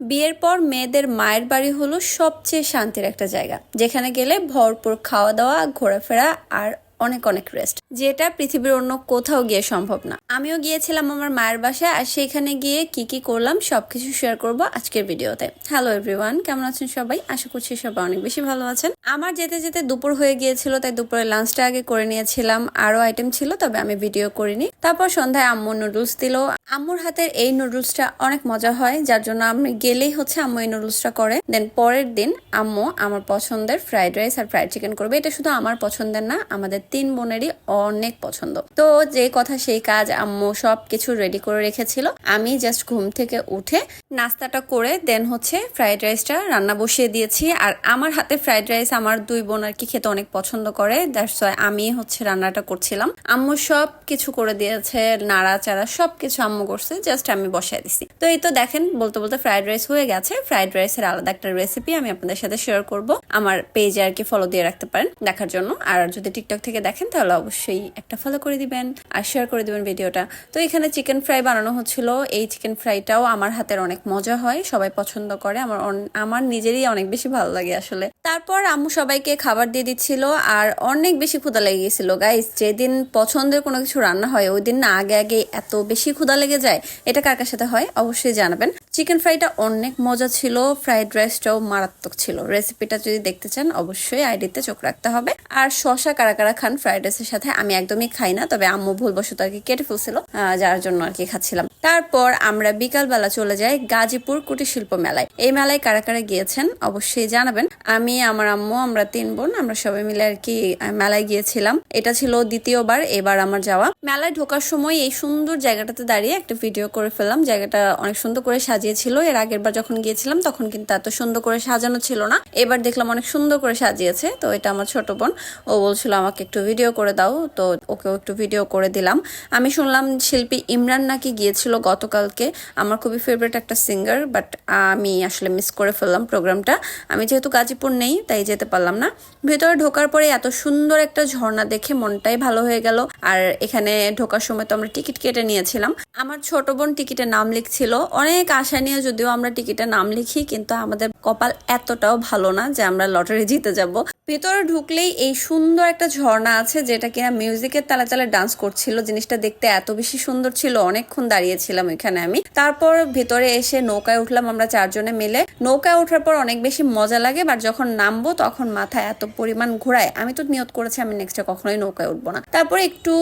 বিয়ের পর মেয়েদের মায়ের বাড়ি হলো সবচেয়ে শান্তির একটা জায়গা, যেখানে গেলে ভরপুর খাওয়া দাওয়া, ঘোরাফেরা আর অনেক অনেক রেস্ট, যেটা পৃথিবীর অন্য কোথাও গিয়ে সম্ভব না। আমিও গিয়েছিলাম আমার মায়ের বাসায়, আর সেখানে গিয়ে কি কি করলাম সবকিছু শেয়ার করব আজকের ভিডিওতে। হ্যালো এভরিওয়ান, কেমন আছেন সবাই? আশা করছি সবাই অনেক বেশি ভালো আছেন। আমার যেতে যেতে দুপুর হয়ে গিয়েছিল, তাই দুপুরে লাঞ্চটা আগে করে নিয়েছিলাম। আরো আইটেম ছিল, তবে আমি ভিডিও করিনি। তারপর সন্ধ্যায় আম্মু নুডলস দিল। আম্মুর হাতের এই নুডলসটা অনেক মজা হয়, যার জন্য আমি গেলেই হচ্ছে আম্মু এই নুডলসটা করে। দেন পরের দিন আম্মু আমার পছন্দের ফ্রাইড রাইস আর ফ্রাইড চিকেন করবে। এটা শুধু আমার পছন্দের না, আমাদের 3 বোনেরই অনেক পছন্দ। তো যে কথা সেই কাজ, আম্মু সবকিছু রেডি করে রেখেছিল। আমি জাস্ট ঘুম থেকে উঠে নাস্তাটা করে দেন হচ্ছে ফ্রাইড রাইসটা রান্না বসিয়ে দিয়েছি। আর আমার হাতে ফ্রাইড রাইস আমার 2 বোন আর কি খেতে অনেক পছন্দ করে, দ্যাটস ওয়াই আমি হচ্ছে রান্নাটা করছিলাম। আম্মু সব কিছু করে দিয়েছে, নাড়াচাড়া সবকিছু আম্মু করছে, জাস্ট আমি বসাই দিছি। তো এই তো দেখেন, বলতে বলতে ফ্রাইড রাইস হয়ে গেছে। ফ্রাইড রাইসের আলাদা একটা রেসিপি আমি আপনাদের সাথে শেয়ার করব। আমার পেজে আর কি ফলো দিয়ে রাখতে পারেন দেখার জন্য। আর যদি টিকটক থেকে দেখেন তাহলে অবশ্যই একটা ফলো করে দিবেন আর শেয়ার করে দিবেন ভিডিওটা। তো এখানে চিকেন ফ্রাই বানানো হচ্ছিল। এই চিকেন ফ্রাইটাও আমার হাতের অনেক মজা হয়, সবাই পছন্দ করে, আমার নিজেরই অনেক বেশি ভালো লাগে আসলে। তারপর আম্মু সবাইকে খাবার দিয়ে দিচ্ছিল, আর অনেক বেশি ক্ষুধা লেগে গেছিল গাইস। যেদিন পছন্দের কোনো কিছু রান্না হয় ওই দিন না আগে আগে এত বেশি ক্ষুধা লেগে যায়। এটা কার কার সাথে হয় অবশ্যই জানাবেন। চিকেন ফ্রাইটা অনেক মজা ছিল, ফ্রাইড রাইসটাও মারাত্মক ছিল। রেসিপিটা যদি দেখতে চান অবশ্যই আইডিতে চোখ রাখতে হবে। আর শসা কারা কারা খান ফ্রাইড রাইসের সাথে? আমি একদমই খাই না, তবে আম্মু ভুলবশত আর কি কেটে ফেলছিল, যার জন্য আর কি খাচ্ছিলাম। তারপর আমরা বিকালবেলা চলে যাই গাজীপুর কুটির শিল্প মেলায়। এই মেলায় কারা কারা গিয়েছেন অবশ্যই জানাবেন। আমি, আমার আম্মু, আমরা 3 বোন, আমরা সবাই মিলে আর কি মেলায় গিয়েছিলাম। এটা ছিল দ্বিতীয়বার এবার আমার যাওয়া। মেলায় ঢোকার সময় এই সুন্দর জায়গাটাতে দাঁড়িয়ে একটা ভিডিও করে ফেললাম। জায়গাটা অনেক সুন্দর করে সাজিয়েছিল। এর আগের বার যখন গিয়েছিলাম তখন কিন্তু এত সুন্দর করে সাজানো ছিল না, এবার দেখলাম অনেক সুন্দর করে সাজিয়েছে। তো এটা আমার ছোট বোন, ও বলছিল আমাকে একটু ভিডিও করে দাও, তো ওকেও একটু ভিডিও করে দিলাম। আমি শুনলাম শিল্পী ইমরান নাকি গিয়েছিল গতকালকে। আমার খুবই ফেভারিট একটা সিঙ্গার, বাট আমি আসলে মিস করে ফেললাম প্রোগ্রামটা। আমি যেহেতু গাজীপুর নেই তাই যেতে পারলাম না। ভেতরে ঢোকার পরে এত সুন্দর একটা ঝর্ণা দেখে মনটাই ভালো হয়ে গেল। আর এখানে ঢোকার সময় তো আমরা টিকিট কেটে নিয়েছিলাম। আমার ছোট বোন টিকিটের নাম লিখছিল, অনেক আশা নিয়ে যদিও আমরা টিকিটের নাম লিখি, কিন্তু আমাদের কপাল এতটাও ভালো না যে আমরা লটারি জিতে যাব। ভেতরে ঢুকলেই এই সুন্দর একটা ঝর্ণা আছে, যেটা কিনা মিউজিকের তালে তালে ডান্স করছিল। জিনিসটা দেখতে এত বেশি সুন্দর ছিল, অনেকক্ষণ দাঁড়িয়েছিলাম এখানে আমি। তারপর ভেতরে এসে নৌকায় উঠলাম আমরা 4 জনে মিলে। নৌকায় ওঠার পর অনেক বেশি মজা লাগে, বাট যখন নামবো তখন মাথায় এত পরিমাণ ঘোরায়, আমি তো নিয়ত করেছি আমি নেক্সটে কখনোই নৌকায় উঠবো না। তারপরে একটু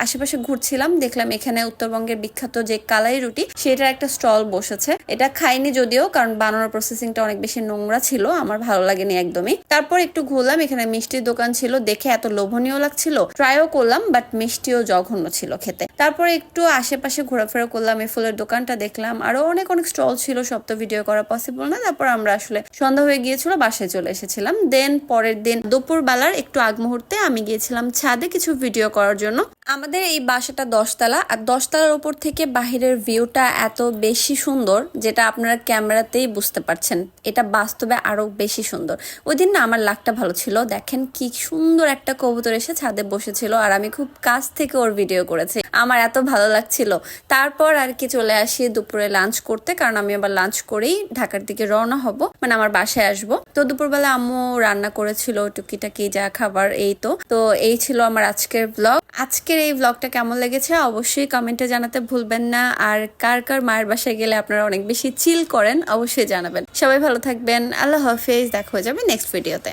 আশেপাশে ঘুরছিলাম, দেখলাম এখানে উত্তরবঙ্গের বিখ্যাত যে কালাই রুটি, সেটার একটা স্টল বসেছে। এটা খাইনি যদিও, কারণ বানানোর প্রসেসিংটা অনেক বেশি নোংরা ছিল, আমার ভালো লাগেনি একদমই। তারপর একটু ঘুরলাম, এখানে মিষ্টির দোকান ছিল, দেখে এত লোভনীয় লাগছিল, ট্রাইও করলাম, বাট মিষ্টিও জঘন্য ছিল খেতে। তারপরে একটু আশেপাশে ঘোরাফেরা করলাম, এই ফুলের দোকানটা দেখলাম, আরো অনেক অনেক স্টল ছিল, সব তো ভিডিও করা পসিবল না। তারপর আমরা আসলে সন্ধ্যা হয়ে গিয়েছিল, বাসায় চলে এসেছিলাম। দেন পরের দিন দুপুর বেলার একটু আগ মুহূর্তে আমি গিয়েছিলাম ছাদে কিছু ভিডিও করার জন্য। আমাদের এই বাসাটা 10 তলা, আর 10 তলার উপর থেকে বাহিরের ভিউটা এত বেশি সুন্দর, যেটা আপনারা ক্যামেরাতেই বুঝতে পারছেন, এটা বাস্তবে আরো বেশি সুন্দর। ওই দিন না আমার লাকটা ভালো ছিল, দেখেন কি সুন্দর একটা কবুতর এসে ছাদে বসেছিল, আর আমি খুব কাছ থেকে ওর ভিডিও করেছি, আমার এত ভালো লাগছিল। তারপর আর কি চলে আসি দুপুরে লাঞ্চ করতে, কারণ আমি আবার লাঞ্চ করেই ঢাকার দিকে রওনা হব, মানে আমার বাসায় আসবো। তো দুপুরবেলা আম্মু রান্না করেছিল টুকিটাকি যা খাবার, এই তো এই ছিল আমার আজকের ব্লগ। আজকের এই ব্লগটা কেমন লেগেছে অবশ্যই কমেন্টে জানাতে ভুলবেন না। আর কার কার মায়ের বাসায় গেলে আপনারা অনেক বেশি চিল করেন অবশ্যই জানাবেন। সবাই ভালো থাকবেন, আল্লাহ হাফেজ, দেখা হয়ে যাবে নেক্সট ভিডিওতে।